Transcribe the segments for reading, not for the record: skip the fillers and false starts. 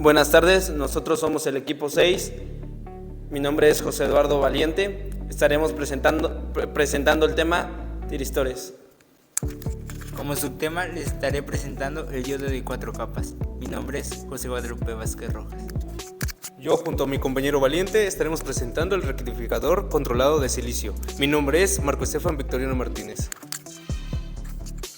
Buenas tardes, nosotros somos el equipo 6. Mi nombre es José Eduardo Valiente. Estaremos presentando el tema tiristores. Como subtema les estaré presentando el diodo de 4 capas. Mi nombre es José Guadalupe Vázquez Rojas. Yo junto a mi compañero Valiente estaremos presentando el rectificador controlado de silicio. Mi nombre es Marco Estefan Victoriano Martínez.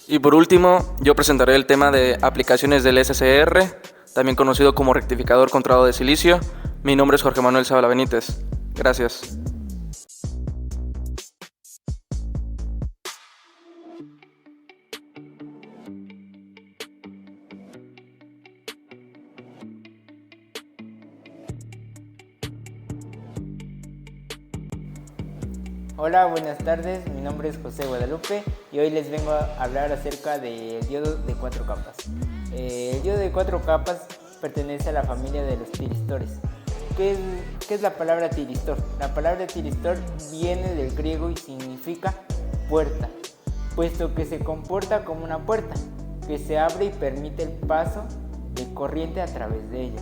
Y por último, yo presentaré el tema de aplicaciones del SCR, también conocido como rectificador controlado de silicio. Mi nombre es Jorge Manuel Zavala Benítez. Gracias. Hola, buenas tardes, mi nombre es José Guadalupe y hoy les vengo a hablar acerca del diodo de 4 capas. El diodo de 4 capas pertenece a la familia de los tiristores. ¿Qué es la palabra tiristor? La palabra tiristor viene del griego y significa puerta, puesto que se comporta como una puerta que se abre y permite el paso de corriente a través de ella.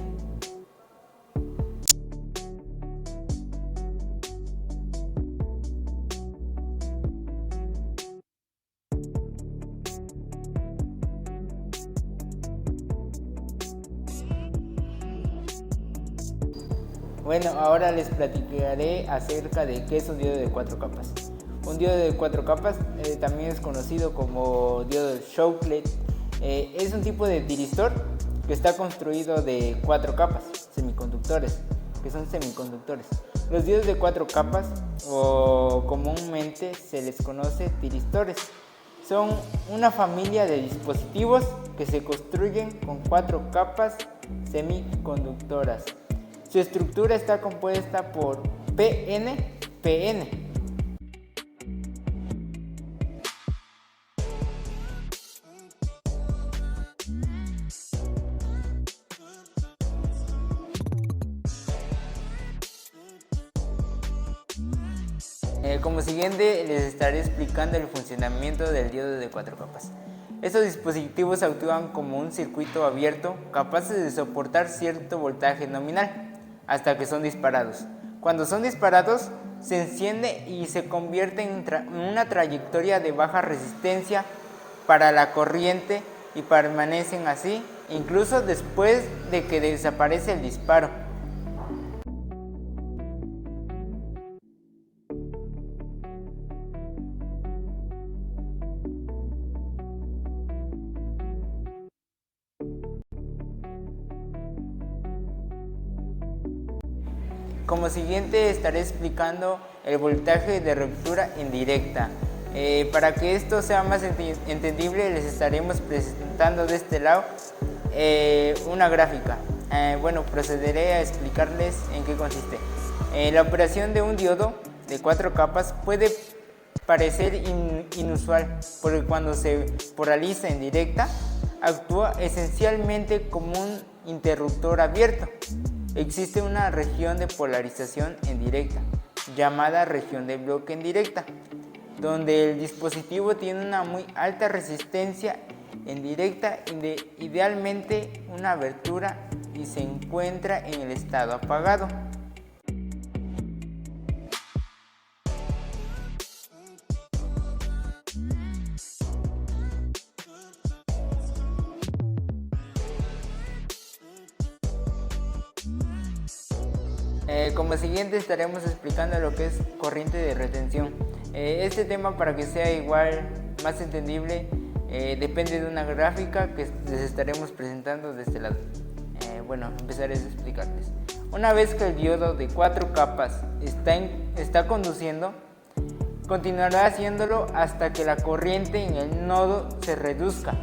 Bueno, ahora les platicaré acerca de qué es un diodo de 4 capas. Un diodo de 4 capas también es conocido como diodo de Shockley. Es un tipo de tiristor que está construido de 4 capas, semiconductores, que son semiconductores. Los diodos de 4 capas, o comúnmente se les conoce tiristores, son una familia de dispositivos que se construyen con 4 capas semiconductoras. Su estructura está compuesta por PN. Como siguiente les estaré explicando el funcionamiento del diodo de 4 capas. Estos dispositivos actúan como un circuito abierto capaces de soportar cierto voltaje nominal hasta que son disparados. Cuando son disparados, se enciende y se convierte en una trayectoria de baja resistencia para la corriente y permanecen así incluso después de que desaparece el disparo. Como siguiente estaré explicando el voltaje de ruptura indirecta. Para que esto sea más entendible les estaremos presentando de este lado una gráfica. Procederé a explicarles en qué consiste. La operación de un diodo de 4 capas puede parecer inusual porque cuando se polariza en directa actúa esencialmente como un interruptor abierto. Existe una región de polarización en directa, llamada región de bloque en directa, donde el dispositivo tiene una muy alta resistencia en directa, idealmente una abertura, y se encuentra en el estado apagado. Como siguiente estaremos explicando lo que es corriente de retención. Este tema, para que sea igual más entendible, depende de una gráfica que les estaremos presentando de este lado. Empezaré a explicarles. Una vez que el diodo de 4 capas está conduciendo, continuará haciéndolo hasta que la corriente en el nodo se reduzca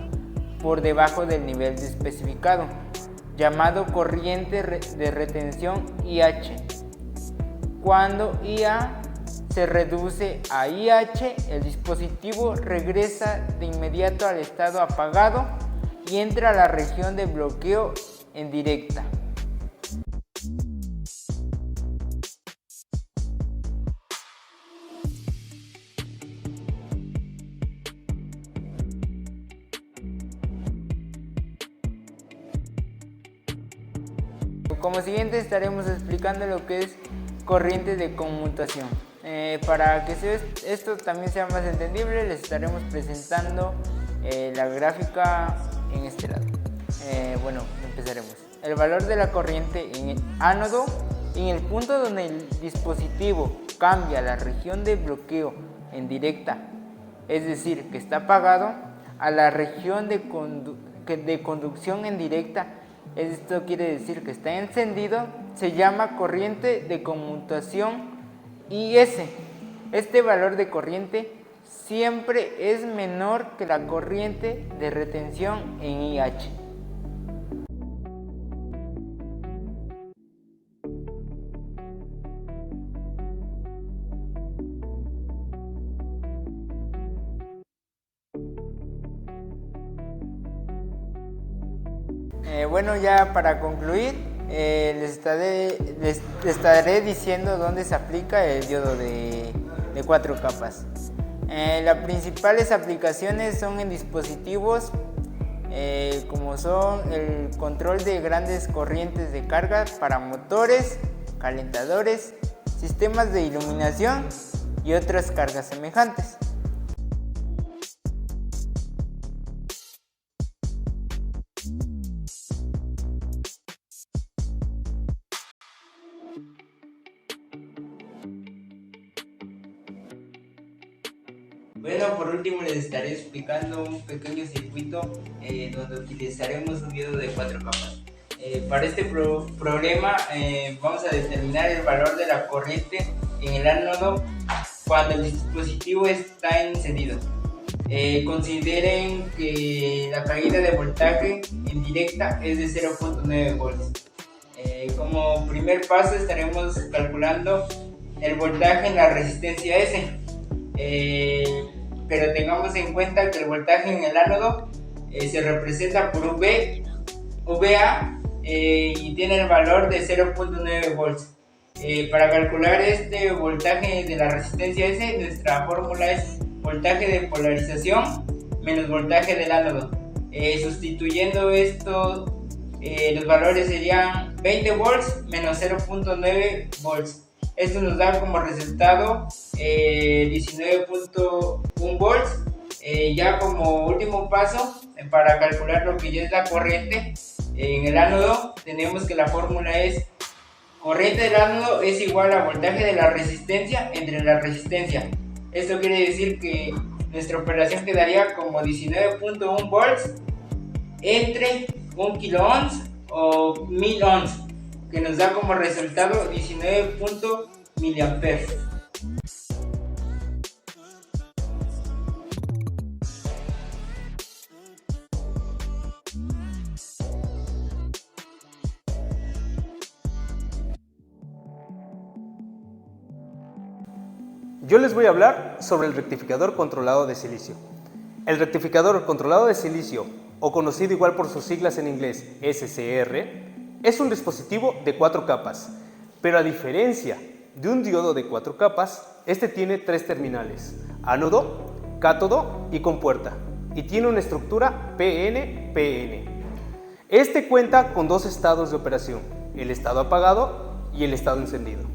por debajo del nivel especificado, llamado corriente de retención IH. Cuando IA se reduce a IH, el dispositivo regresa de inmediato al estado apagado y entra a la región de bloqueo en directa. Como siguiente estaremos explicando lo que es corriente de conmutación. Para que esto también sea más entendible, les estaremos presentando la gráfica en este lado. Bueno, empezaremos. El valor de la corriente en el ánodo, en el punto donde el dispositivo cambia la región de bloqueo en directa, es decir, que está apagado, a la región de conducción en directa, esto quiere decir que está encendido, se llama corriente de conmutación IS. Este valor de corriente siempre es menor que la corriente de retención en IH. Bueno, ya para concluir, les estaré diciendo dónde se aplica el diodo de 4 capas. Las principales aplicaciones son en dispositivos como son el control de grandes corrientes de carga para motores, calentadores, sistemas de iluminación y otras cargas semejantes. Bueno, por último les estaré explicando un pequeño circuito donde utilizaremos un diodo de 4 capas. Para este problema vamos a determinar el valor de la corriente en el ánodo cuando el dispositivo está encendido. Consideren que la caída de voltaje en directa es de 0.9 volts. Como primer paso estaremos calculando el voltaje en la resistencia S. Pero tengamos en cuenta que el voltaje en el ánodo se representa por VA y tiene el valor de 0.9 volts. Para calcular este voltaje de la resistencia S, nuestra fórmula es voltaje de polarización menos voltaje del ánodo. Sustituyendo esto, los valores serían 20 volts menos 0.9 volts. Esto nos da como resultado 19.1 volts. Ya como último paso, para calcular lo que ya es la corriente en el ánodo, tenemos que la fórmula es corriente del ánodo es igual a voltaje de la resistencia entre la resistencia. Esto quiere decir que nuestra operación quedaría como 19.1 volts entre 1 kiloohms o 1000 ohms, que nos da como resultado 19 miliamperes. Yo les voy a hablar sobre el rectificador controlado de silicio. El rectificador controlado de silicio, o conocido igual por sus siglas en inglés SCR, es un dispositivo de 4 capas, pero a diferencia de un diodo de 4 capas, este tiene 3 terminales: ánodo, cátodo y compuerta, y tiene una estructura PN-PN. Este cuenta con 2 estados de operación, el estado apagado y el estado encendido.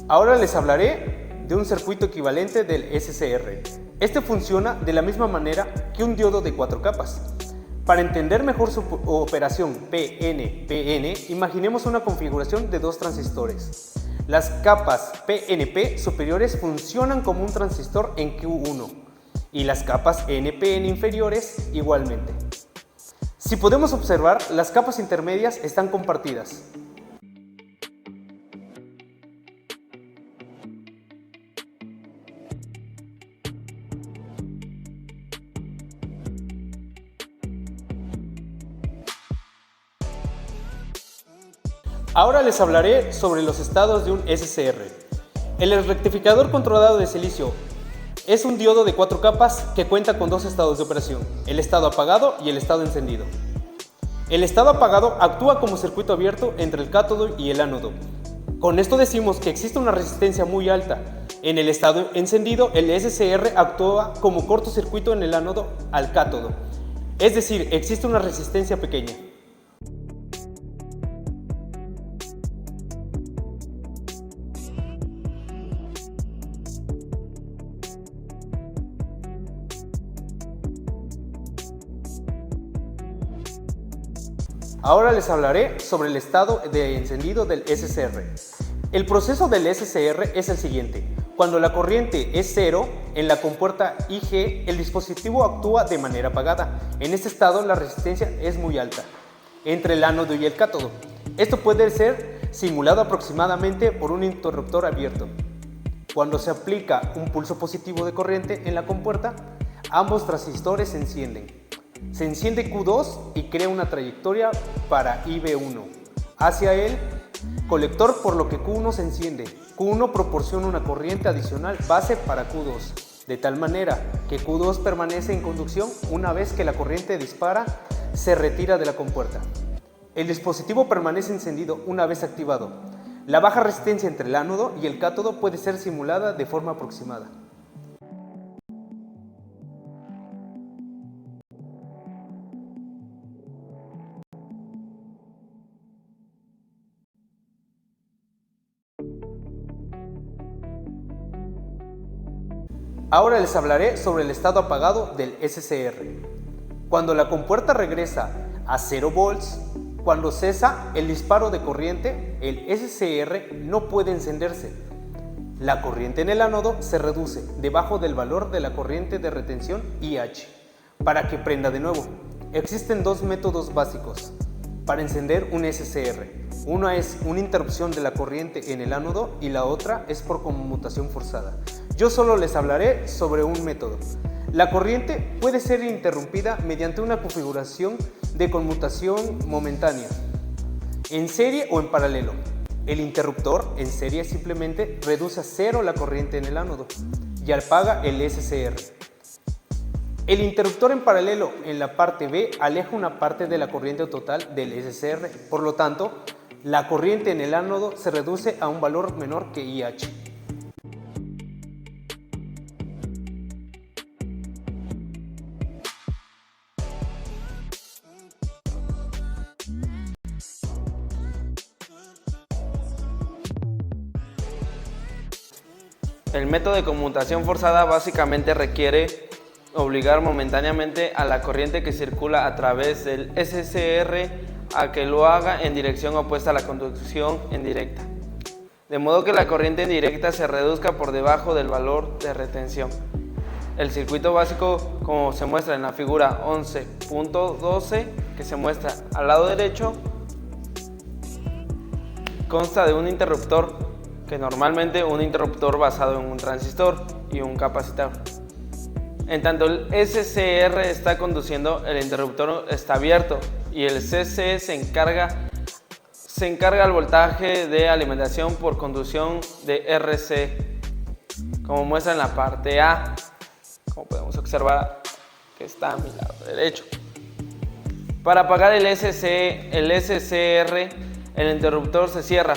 Ahora les hablaré de un circuito equivalente del SCR. Este funciona de la misma manera que un diodo de 4 capas. Para entender mejor su operación PN-PN, imaginemos una configuración de 2 transistores. Las capas PNP superiores funcionan como un transistor en Q1 y las capas NPN inferiores igualmente. Si podemos observar, las capas intermedias están compartidas. Ahora les hablaré sobre los estados de un SCR. El rectificador controlado de silicio es un diodo de 4 capas que cuenta con 2 estados de operación, el estado apagado y el estado encendido. El estado apagado actúa como circuito abierto entre el cátodo y el ánodo. Con esto decimos que existe una resistencia muy alta. En el estado encendido, el SCR actúa como cortocircuito en el ánodo al cátodo. Es decir, existe una resistencia pequeña. Ahora les hablaré sobre el estado de encendido del SCR. El proceso del SCR es el siguiente. Cuando la corriente es cero, en la compuerta IG, el dispositivo actúa de manera apagada. En este estado, la resistencia es muy alta entre el ánodo y el cátodo. Esto puede ser simulado aproximadamente por un interruptor abierto. Cuando se aplica un pulso positivo de corriente en la compuerta, ambos transistores se encienden. Se enciende Q2 y crea una trayectoria para IB1 hacia el colector, por lo que Q1 se enciende. Q1 proporciona una corriente adicional base para Q2, de tal manera que Q2 permanece en conducción. Una vez que la corriente dispara, se retira de la compuerta. El dispositivo permanece encendido una vez activado. La baja resistencia entre el ánodo y el cátodo puede ser simulada de forma aproximada. Ahora les hablaré sobre el estado apagado del SCR. Cuando la compuerta regresa a 0 volts, cuando cesa el disparo de corriente, el SCR no puede encenderse. La corriente en el ánodo se reduce debajo del valor de la corriente de retención IH para que prenda de nuevo. Existen dos métodos básicos para encender un SCR. Una es una interrupción de la corriente en el ánodo y la otra es por conmutación forzada. Yo solo les hablaré sobre un método. La corriente puede ser interrumpida mediante una configuración de conmutación momentánea, en serie o en paralelo. El interruptor en serie simplemente reduce a cero la corriente en el ánodo y apaga el SCR. El interruptor en paralelo en la parte B aleja una parte de la corriente total del SCR. Por lo tanto, la corriente en el ánodo se reduce a un valor menor que IH. El método de conmutación forzada básicamente requiere obligar momentáneamente a la corriente que circula a través del SCR a que lo haga en dirección opuesta a la conducción en directa, de modo que la corriente en directa se reduzca por debajo del valor de retención. El circuito básico, como se muestra en la figura 11.12 que se muestra al lado derecho, consta de un interruptor, que normalmente un interruptor basado en un transistor y un capacitor. En tanto el SCR está conduciendo, el interruptor está abierto y el CC se encarga al voltaje de alimentación por conducción de RC, como muestra en la parte A, como podemos observar que está a mi lado derecho. Para apagar el SCR, el interruptor se cierra,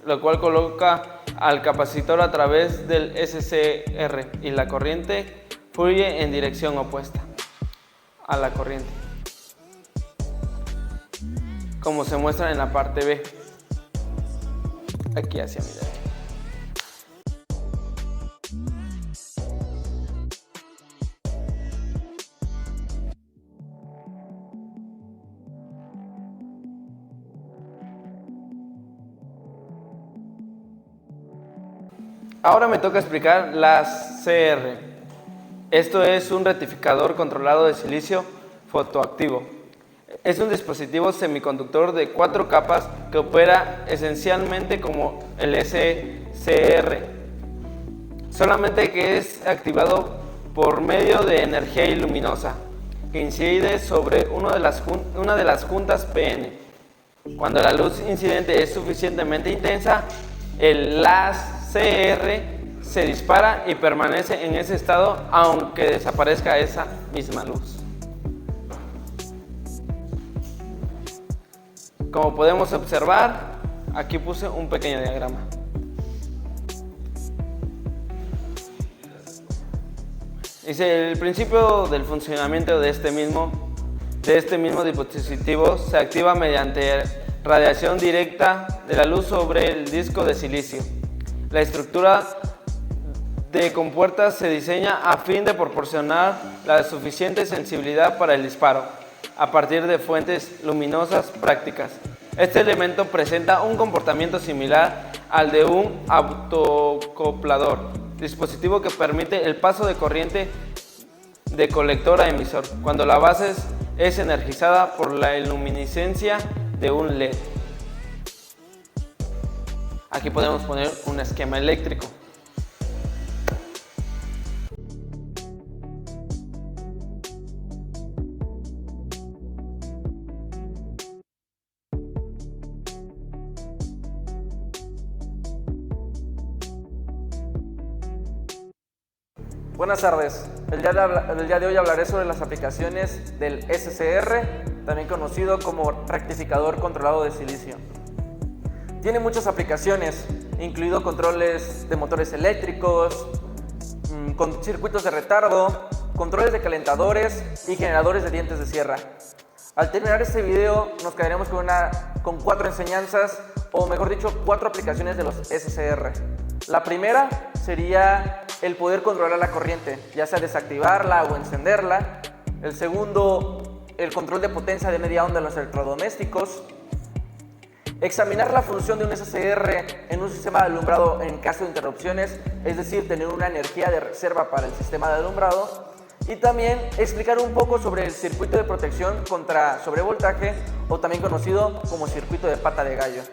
lo cual coloca al capacitor a través del SCR y la corriente fluye en dirección opuesta a la corriente, como se muestra en la parte B, aquí hacia mi derecha. Ahora me toca explicar las CR. Esto es un rectificador controlado de silicio fotoactivo. Es un dispositivo semiconductor de 4 capas que opera esencialmente como el SCR, solamente que es activado por medio de energía luminosa que incide sobre una de las juntas PN. Cuando la luz incidente es suficientemente intensa, el LAS-CR se dispara y permanece en ese estado aunque desaparezca esa misma luz. Como podemos observar, aquí puse un pequeño diagrama. Dice, el principio del funcionamiento de este mismo dispositivo se activa mediante radiación directa de la luz sobre el disco de silicio. La estructura de compuertas se diseña a fin de proporcionar la suficiente sensibilidad para el disparo, a partir de fuentes luminosas prácticas. Este elemento presenta un comportamiento similar al de un autocoplador, dispositivo que permite el paso de corriente de colector a emisor, cuando la base es energizada por la luminiscencia de un LED. Aquí podemos poner un esquema eléctrico. Buenas tardes. El día de hoy hablaré sobre las aplicaciones del SCR, también conocido como rectificador controlado de silicio. Tiene muchas aplicaciones, incluido controles de motores eléctricos, con circuitos de retardo, controles de calentadores y generadores de dientes de sierra. Al terminar este video nos quedaremos con 4 enseñanzas, o mejor dicho, 4 aplicaciones de los SCR. La primera sería el poder controlar la corriente, ya sea desactivarla o encenderla. El segundo, el control de potencia de media onda en los electrodomésticos. Examinar la función de un SCR en un sistema de alumbrado en caso de interrupciones, es decir, tener una energía de reserva para el sistema de alumbrado. Y también explicar un poco sobre el circuito de protección contra sobrevoltaje, o también conocido como circuito de pata de gallo.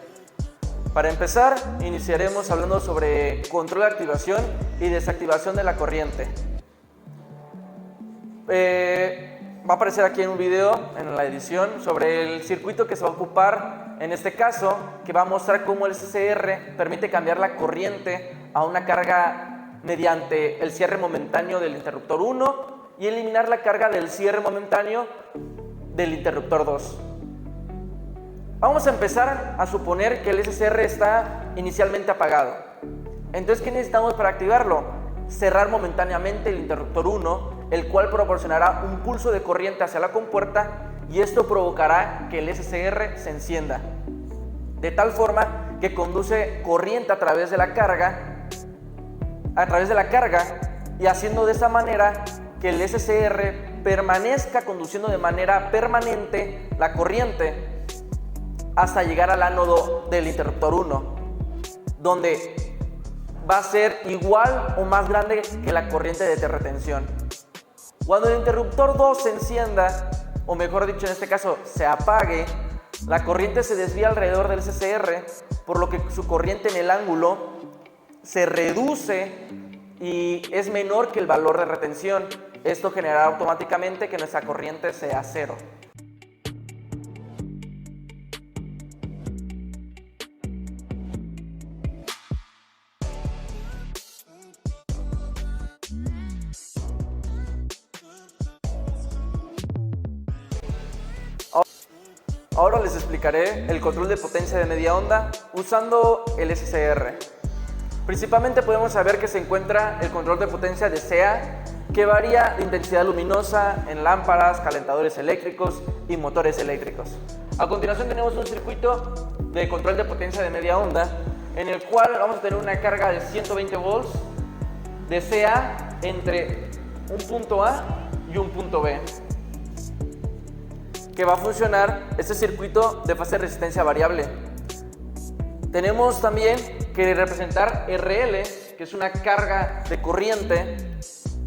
Para empezar, iniciaremos hablando sobre control de activación y desactivación de la corriente. Va a aparecer aquí en un video, en la edición, sobre el circuito que se va a ocupar, en este caso, que va a mostrar cómo el SCR permite cambiar la corriente a una carga mediante el cierre momentáneo del interruptor 1 y eliminar la carga del cierre momentáneo del interruptor 2. Vamos a empezar a suponer que el SCR está inicialmente apagado. Entonces, ¿qué necesitamos para activarlo? Cerrar momentáneamente el interruptor 1, el cual proporcionará un pulso de corriente hacia la compuerta, y esto provocará que el SCR se encienda, de tal forma que conduce corriente a través de la carga, y haciendo de esa manera que el SCR permanezca conduciendo de manera permanente la corriente hasta llegar al ánodo del interruptor 1, donde va a ser igual o más grande que la corriente de retención. Cuando el interruptor 2 se encienda, o mejor dicho, en este caso se apague, la corriente se desvía alrededor del SCR, por lo que su corriente en el ángulo se reduce y es menor que el valor de retención. Esto generará automáticamente que nuestra corriente sea cero. Ahora les explicaré el control de potencia de media onda usando el SCR. Principalmente podemos saber que se encuentra el control de potencia de CA, que varía de intensidad luminosa en lámparas, calentadores eléctricos y motores eléctricos. A continuación tenemos un circuito de control de potencia de media onda, en el cual vamos a tener una carga de 120 volts de CA entre un punto A y un punto B, que va a funcionar este circuito de fase de resistencia variable. Tenemos también que representar RL, que es una carga de corriente.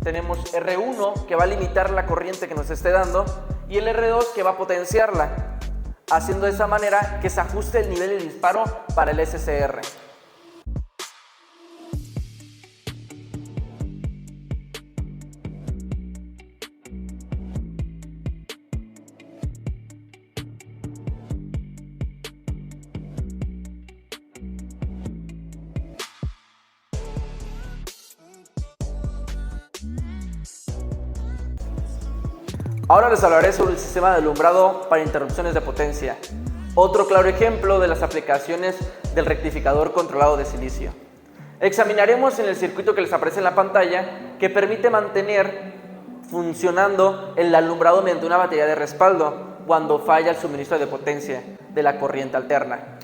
Tenemos R1, que va a limitar la corriente que nos esté dando, y el R2, que va a potenciarla, haciendo de esa manera que se ajuste el nivel de disparo para el SCR. Ahora les hablaré sobre el sistema de alumbrado para interrupciones de potencia. Otro claro ejemplo de las aplicaciones del rectificador controlado de silicio. Examinaremos en el circuito que les aparece en la pantalla, que permite mantener funcionando el alumbrado mediante una batería de respaldo cuando falla el suministro de potencia de la corriente alterna.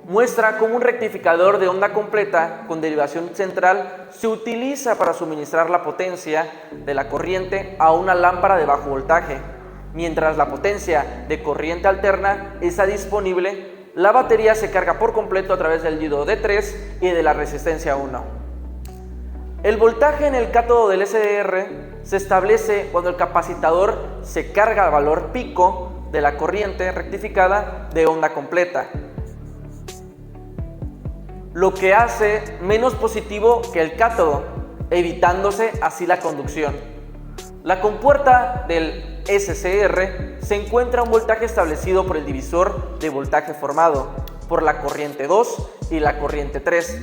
Muestra cómo un rectificador de onda completa con derivación central se utiliza para suministrar la potencia de la corriente a una lámpara de bajo voltaje. Mientras la potencia de corriente alterna está disponible, la batería se carga por completo a través del diodo D3 y de la resistencia 1. El voltaje en el cátodo del SDR se establece cuando el capacitador se carga al valor pico de la corriente rectificada de onda completa, lo que hace menos positivo que el cátodo, evitándose así la conducción. La compuerta del SCR se encuentra a un voltaje establecido por el divisor de voltaje formado por la corriente 2 y la corriente 3.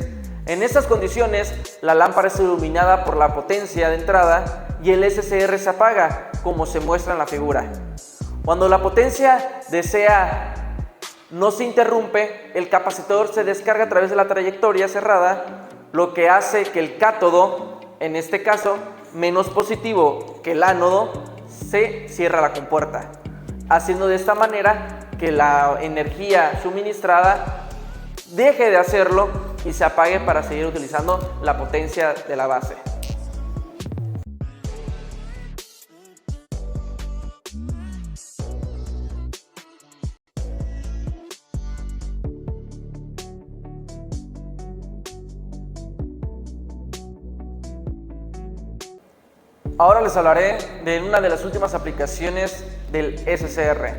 En estas condiciones, la lámpara es iluminada por la potencia de entrada y el SCR se apaga, como se muestra en la figura. Cuando la potencia no se interrumpe, el capacitor se descarga a través de la trayectoria cerrada, lo que hace que el cátodo, en este caso menos positivo que el ánodo, se cierra la compuerta, haciendo de esta manera que la energía suministrada deje de hacerlo y se apague para seguir utilizando la potencia de la base. Ahora les hablaré de una de las últimas aplicaciones del SCR,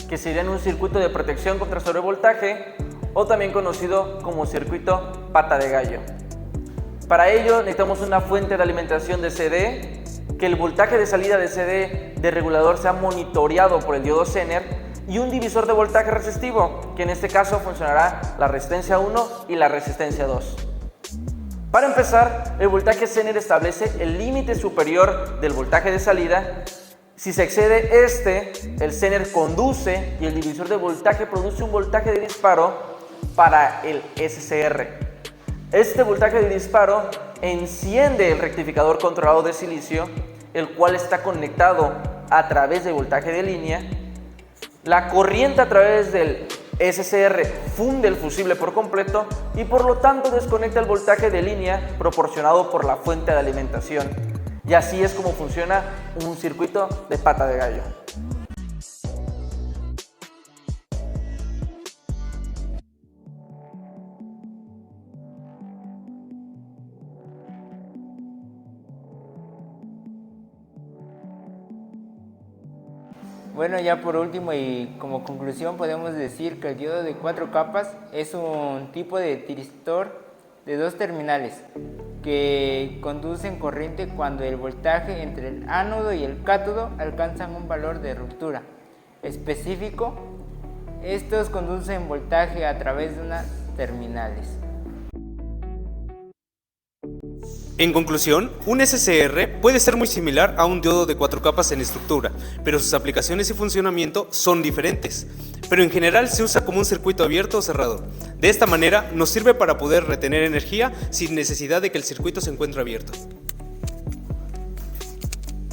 que sería en un circuito de protección contra sobrevoltaje o también conocido como circuito pata de gallo. Para ello necesitamos una fuente de alimentación de CD, que el voltaje de salida de CD de regulador sea monitoreado por el diodo Zener y un divisor de voltaje resistivo, que en este caso funcionará la resistencia 1 y la resistencia 2. Para empezar, el voltaje Zener establece el límite superior del voltaje de salida. Si se excede el Zener conduce y el divisor de voltaje produce un voltaje de disparo para el SCR. Este voltaje de disparo enciende el rectificador controlado de silicio, el cual está conectado a través del voltaje de línea. La corriente a través del SCR funde el fusible por completo y por lo tanto desconecta el voltaje de línea proporcionado por la fuente de alimentación. Y así es como funciona un circuito de pata de gallo. Bueno, ya por último y como conclusión podemos decir que el diodo de 4 capas es un tipo de tiristor de 2 terminales que conducen corriente cuando el voltaje entre el ánodo y el cátodo alcanzan un valor de ruptura específico. Estos conducen voltaje a través de unas terminales. En conclusión, un SCR puede ser muy similar a un diodo de 4 capas en estructura, pero sus aplicaciones y funcionamiento son diferentes. Pero en general se usa como un circuito abierto o cerrado. De esta manera nos sirve para poder retener energía sin necesidad de que el circuito se encuentre abierto.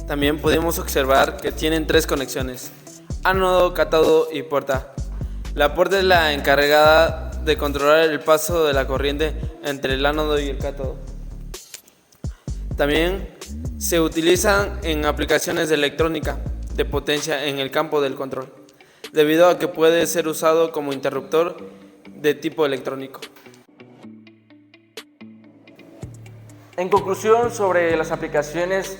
También podemos observar que tienen 3 conexiones: ánodo, cátodo y puerta. La puerta es la encargada de controlar el paso de la corriente entre el ánodo y el cátodo. También se utilizan en aplicaciones de electrónica de potencia en el campo del control, debido a que puede ser usado como interruptor de tipo electrónico. En conclusión, sobre las aplicaciones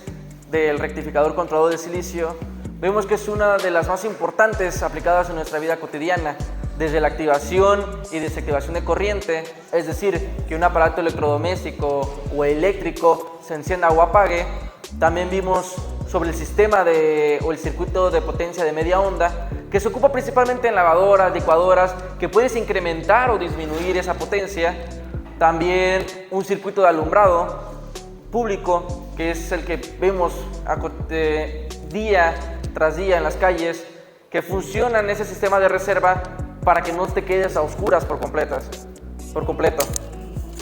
del rectificador controlado de silicio, vemos que es una de las más importantes aplicadas en nuestra vida cotidiana, desde la activación y desactivación de corriente, es decir, que un aparato electrodoméstico o eléctrico se encienda o apague. También vimos sobre el sistema o el circuito de potencia de media onda, que se ocupa principalmente en lavadoras, licuadoras, que puedes incrementar o disminuir esa potencia. También un circuito de alumbrado público, que es el que vemos día tras día en las calles, que funciona en ese sistema de reserva para que no te quedes a oscuras por completo.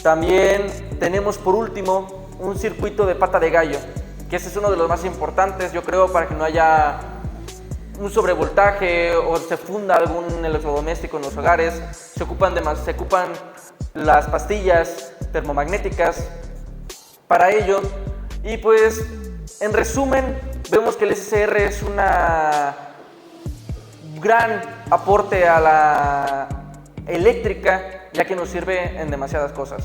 También tenemos por último un circuito de pata de gallo, que ese es uno de los más importantes, yo creo, para que no haya un sobrevoltaje o se funda algún electrodoméstico en los hogares. Se ocupan las pastillas termomagnéticas para ello. Y pues, en resumen, vemos que el SCR es una gran aporte a la eléctrica, ya que nos sirve en demasiadas cosas.